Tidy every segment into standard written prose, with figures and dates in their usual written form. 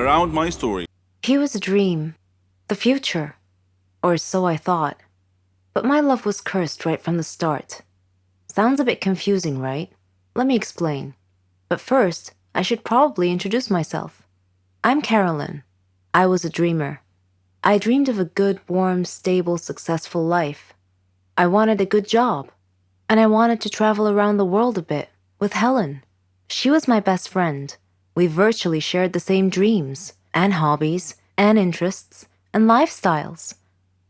around my story. He was a dream, the future, or so I thought. But my love was cursed right from the start. Sounds a bit confusing, right? Let me explain. But first, I should probably introduce myself. I'm Carolyn. I was a dreamer. I dreamed of a good, warm, stable, successful life. I wanted a good job. And I wanted to travel around the world a bit with Helen. She was my best friend. We virtually shared the same dreams, and hobbies, and interests, and lifestyles.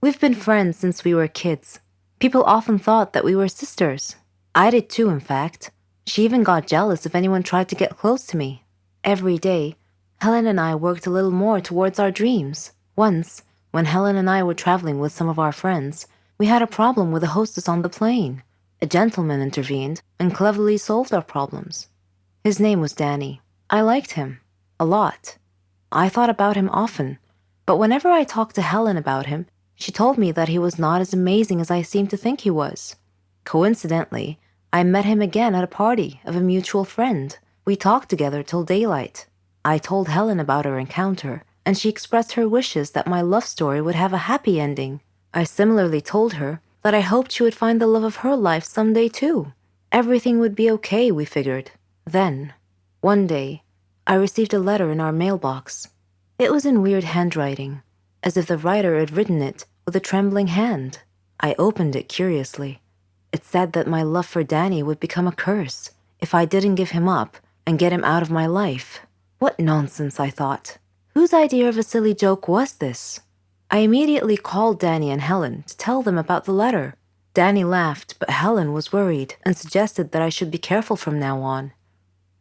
We've been friends since we were kids. People often thought that we were sisters. I did too, in fact. She even got jealous if anyone tried to get close to me. Every day, Helen and I worked a little more towards our dreams. Once, when Helen and I were traveling with some of our friends, we had a problem with the hostess on the plane. A gentleman intervened and cleverly solved our problems. His name was Danny. I liked him. A lot. I thought about him often, but whenever I talked to Helen about him, she told me that he was not as amazing as I seemed to think he was. Coincidentally, I met him again at a party of a mutual friend. We talked together till daylight. I told Helen about our encounter, and she expressed her wishes that my love story would have a happy ending. I similarly told her that I hoped she would find the love of her life someday too. Everything would be okay, we figured. Then, one day, I received a letter in our mailbox. It was in weird handwriting, as if the writer had written it with a trembling hand. I opened it curiously. It said that my love for Danny would become a curse if I didn't give him up and get him out of my life. What nonsense, I thought. Whose idea of a silly joke was this? I immediately called Danny and Helen to tell them about the letter. Danny laughed, but Helen was worried and suggested that I should be careful from now on.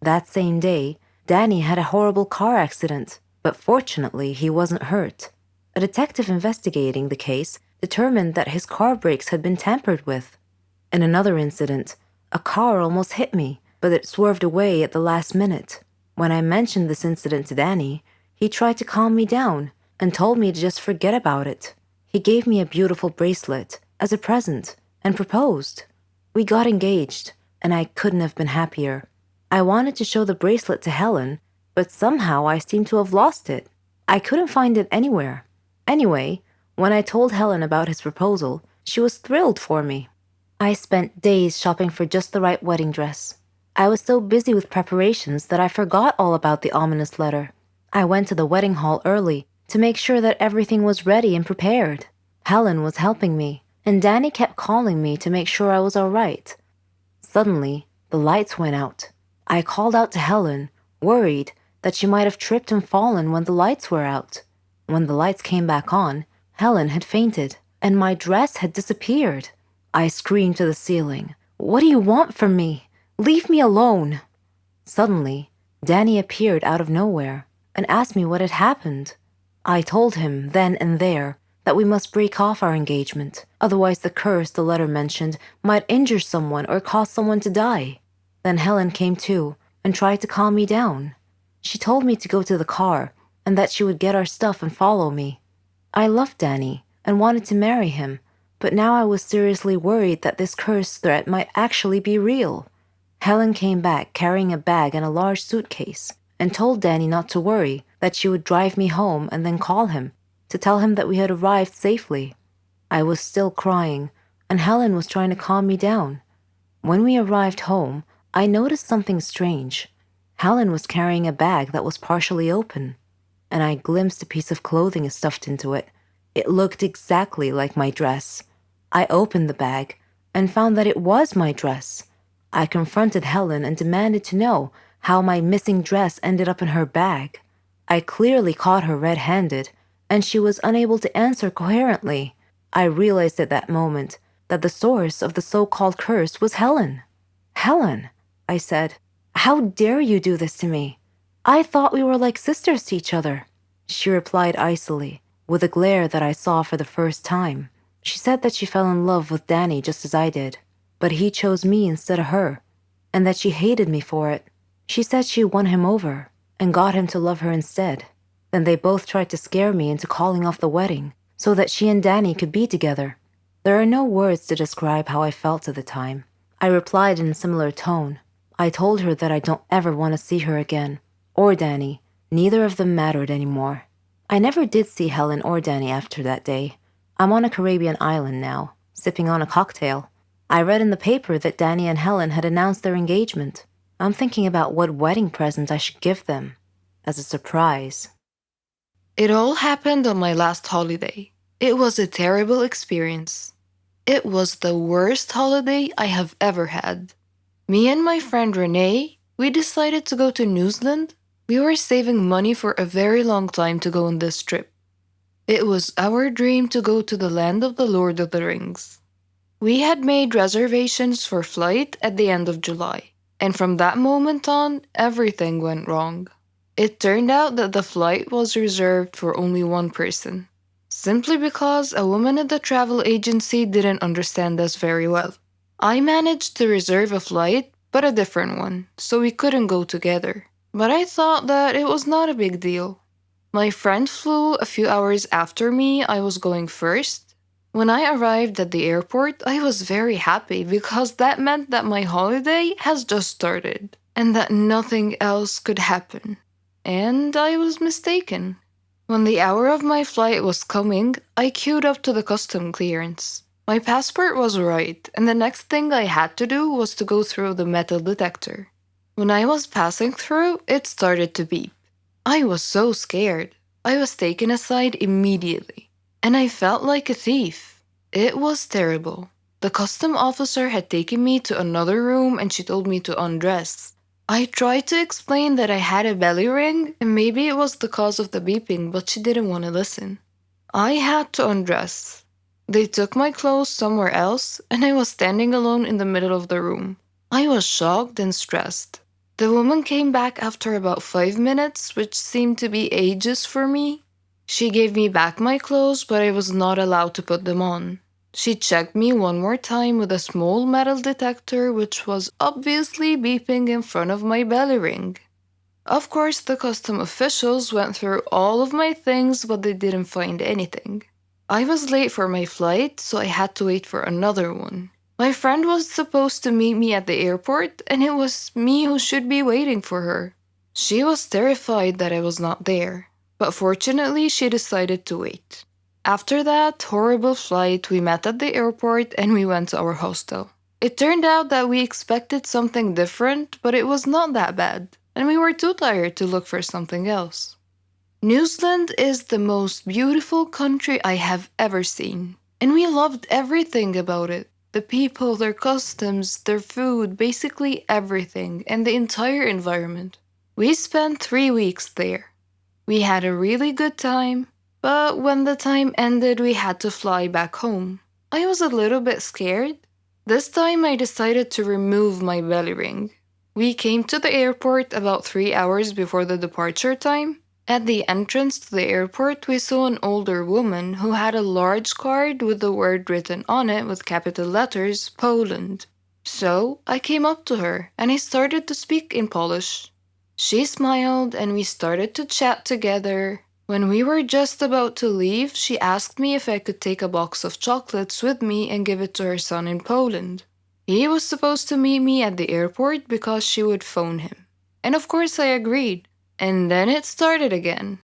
That same day, Danny had a horrible car accident, but fortunately he wasn't hurt. A detective investigating the case determined that his car brakes had been tampered with. In another incident, a car almost hit me, but it swerved away at the last minute. When I mentioned this incident to Danny, he tried to calm me down and told me to just forget about it. He gave me a beautiful bracelet as a present and proposed. We got engaged, and I couldn't have been happier. I wanted to show the bracelet to Helen, but somehow I seemed to have lost it. I couldn't find it anywhere. Anyway, when I told Helen about his proposal, she was thrilled for me. I spent days shopping for just the right wedding dress. I was so busy with preparations that I forgot all about the ominous letter. I went to the wedding hall early to make sure that everything was ready and prepared. Helen was helping me, and Danny kept calling me to make sure I was all right. Suddenly, the lights went out. I called out to Helen, worried that she might have tripped and fallen when the lights were out. When the lights came back on, Helen had fainted, and my dress had disappeared. I screamed to the ceiling, "What do you want from me? Leave me alone!" Suddenly, Danny appeared out of nowhere and asked me what had happened. I told him then and there that we must break off our engagement, otherwise the curse the letter mentioned might injure someone or cause someone to die. Then Helen came too and tried to calm me down. She told me to go to the car and that she would get our stuff and follow me. I loved Danny and wanted to marry him, but now I was seriously worried that this curse threat might actually be real. Helen came back carrying a bag and a large suitcase and told Danny not to worry, that she would drive me home and then call him to tell him that we had arrived safely. I was still crying, and Helen was trying to calm me down. When we arrived home, I noticed something strange. Helen was carrying a bag that was partially open, and I glimpsed a piece of clothing stuffed into it. It looked exactly like my dress. I opened the bag and found that it was my dress. I confronted Helen and demanded to know how my missing dress ended up in her bag. I clearly caught her red-handed, and she was unable to answer coherently. I realized at that moment that the source of the so-called curse was Helen. "Helen," I said, "how dare you do this to me? I thought we were like sisters to each other." She replied icily, with a glare that I saw for the first time. She said that she fell in love with Danny just as I did, but he chose me instead of her, and that she hated me for it. She said she won him over and got him to love her instead. Then they both tried to scare me into calling off the wedding so that she and Danny could be together. There are no words to describe how I felt at the time. I replied in a similar tone. I told her that I don't ever want to see her again, or Danny, Neither of them mattered anymore. I never did see Helen or Danny after that day. I'm on a Caribbean island now, sipping on a cocktail. I read in the paper that Danny and Helen had announced their engagement. I'm thinking about what wedding present I should give them as a surprise. It all happened on my last holiday. It was a terrible experience. It was the worst holiday I have ever had. Me and my friend Renee, we decided to go to New Zealand. We were saving money for a very long time to go on this trip. It was our dream to go to the land of the Lord of the Rings. We had made reservations for flight at the end of July, and from that moment on, everything went wrong. It turned out that the flight was reserved for only one person, simply because a woman at the travel agency didn't understand us very well. I managed to reserve a flight, but a different one, so we couldn't go together. But I thought that it was not a big deal. My friend flew a few hours after me. I was going first. When I arrived at the airport, I was very happy because that meant that my holiday has just started and that nothing else could happen. And I was mistaken. When the hour of my flight was coming, I queued up to the custom clearance. My passport was right, and the next thing I had to do was to go through the metal detector. When I was passing through, it started to beep. I was so scared. I was taken aside immediately, and I felt like a thief. It was terrible. The custom officer had taken me to another room and she told me to undress. I tried to explain that I had a belly ring and maybe it was the cause of the beeping, but she didn't want to listen. I had to undress. They took my clothes somewhere else and I was standing alone in the middle of the room. I was shocked and stressed. The woman came back after about 5 minutes, which seemed to be ages for me. She gave me back my clothes, but I was not allowed to put them on. She checked me one more time with a small metal detector, which was obviously beeping in front of my belly ring. Of course, the custom officials went through all of my things, but they didn't find anything. I was late for my flight, so I had to wait for another one. My friend was supposed to meet me at the airport, and it was me who should be waiting for her. She was terrified that I was not there, but fortunately she decided to wait. After that horrible flight, we met at the airport and we went to our hostel. It turned out that we expected something different, but it was not that bad, and we were too tired to look for something else. New Zealand is the most beautiful country I have ever seen, and we loved everything about it. The people, their customs, their food, basically everything, and the entire environment. We spent 3 weeks there. We had a really good time, but when the time ended, we had to fly back home. I was a little bit scared. This time, I decided to remove my belly ring. We came to the airport about 3 hours before the departure time. At the entrance to the airport, we saw an older woman who had a large card with the word written on it with capital letters, Poland. So I came up to her and I started to speak in Polish. She smiled and we started to chat together. When we were just about to leave, she asked me if I could take a box of chocolates with me and give it to her son in Poland. He was supposed to meet me at the airport because she would phone him. And of course I agreed. And then it started again.